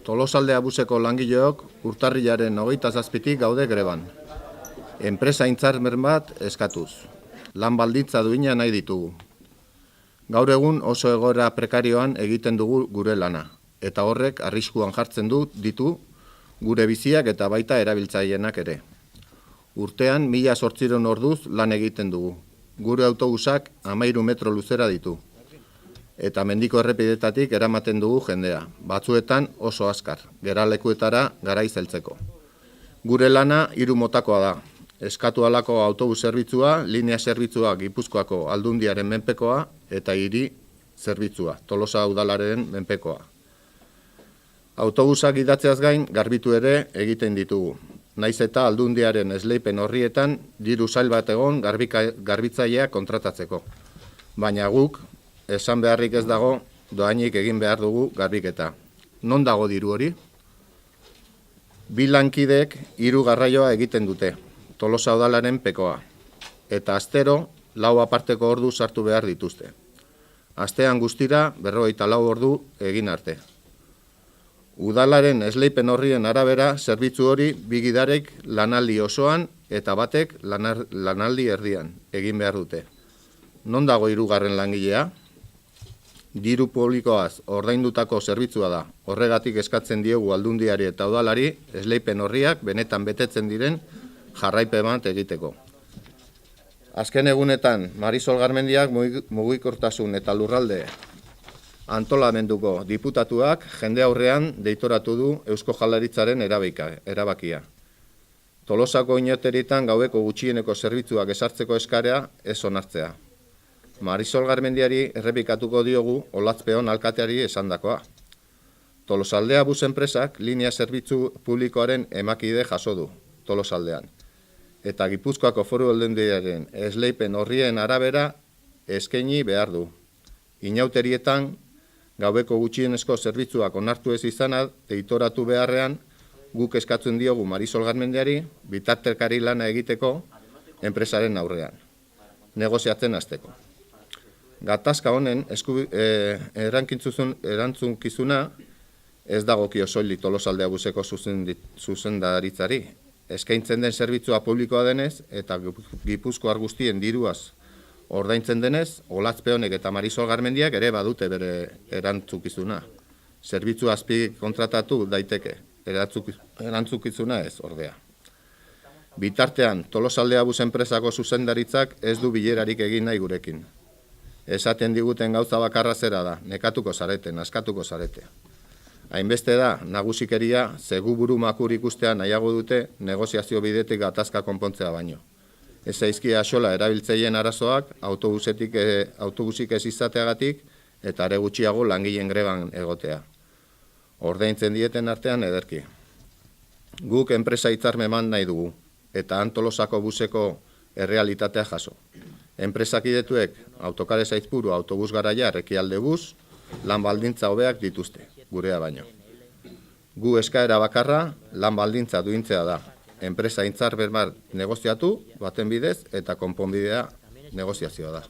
Tolosaldea buseko langileok urtarrilaren 27tik gaude greban. Enpresa hitzarmen bat eskatuz. Lan baldintza duina nahi ditugu. Gaur egun oso egoera prekarioan egiten dugu gure lana, eta horrek arriskuan jartzen ditu gure biziak eta baita erabiltzaienak ere. Urtean 1800 orduz lan egiten dugu. Gure autobusak 13 metro luzera ditu. Eta mendiko errepidetatik eramaten dugu jendea, batzuetan oso azkar, geralekuetara garaiz heltzeko. Gure lana 3 motakoa da. Eskatu halako autobus zerbitzua, linea zerbitzua Gipuzkoako Aldundiaren menpekoa eta hiri zerbitzua, Tolosa udalaren menpekoa. Autobusak gidatzeaz gain garbitu ere egiten ditugu. Naiz eta Aldundiaren esleipen horrietan diru sail bat egon garbitzailea kontratatzeko. Baina guk, esan beharrik ez dago, dohainik egin behar dugu garbiketa. Non dago diru hori? 2 lankideek 3 garraioa egiten dute, Tolosa udalaren pekoa. Eta astero 4 aparteko ordu sartu behar dituzte. Astean guztira 54 ordu egin arte. Udalaren esleipen horrien arabera zerbitzu hori 2 gidarek lanaldi osoan eta batek lanaldi erdian egin behar dute. Non dago 3. langilea? Diru publikoaz ordaindutako zerbitzua da. Horregatik eskatzen diegu Aldundiari eta udalari esleipen horriak benetan betetzen diren jarraipen bat egiteko. Azken egunetan Marisol Garmendiak mugikortasun eta lurralde antolamenduko diputatuak jende aurrean deitoratu du Eusko Jaurlaritzaren erabakia. Tolosako inoteritan gaueko gutxieneko zerbitzuak ezartzeko eskarea ez onartzea. Marisol Garmendiari errepikatuko diogu Olatzpeon alkateari esandakoa. Tolosaldea bus enpresak linea zerbitzu publikoaren emakide jaso du Tolosaldean. Eta Gipuzkoako Foru Aldundiaren esleipen horrien arabera eskaini behar du. Inauterietan gaueko gutxienezko zerbitzuak onartu ez izana deitoratu beharrean guk eskatzen diogu Marisol Garmendiari bitartekari lana egiteko enpresaren aurrean. Negoziatzen hasteko. Gatazka honen erantzunkizuna ez dagokio soilik Tolosaldea buseko zuzendaritzari. Eskaintzen den zerbitzua publikoa denez eta Gipuzkoar guztien diruaz ordaintzen denez, Olatzpeonek eta Marisol Garmendiak ere badute bere erantzukizuna. Zerbitzu azpi kontratatu daiteke, erantzukizuna ez ordea. Bitartean, Tolosaldea bus enpresako zuzendaritzak ez du bilerarik egin nahi gurekin. Esaten diguten gauza bakarra zera da, nekatuko zarete, naskatuko zarete. Hainbeste da, nagusikeria, zegu buru makur ikustea nahiago dute negoziazio bidetik gatazka konpontzea baino. Ez zaizkia axola erabiltzeien arazoak autobusik ez izateagatik eta are gutxiago langileen greban egotea. Ordaintzen dieten artean ederki. Guk enpresa hitzarmen nahi dugu eta Tolosako buseko errealitatea jaso. Enpresakidetuek autokare Saizburu autobus garaia Rekialde bus lan baldintza hobeak dituzte, gurea baino. Gu eskaera bakarra lan baldintza duintzea da. Enpresa hitzarmen bat negoziatu baten bidez eta konponbidea negoziazioa da.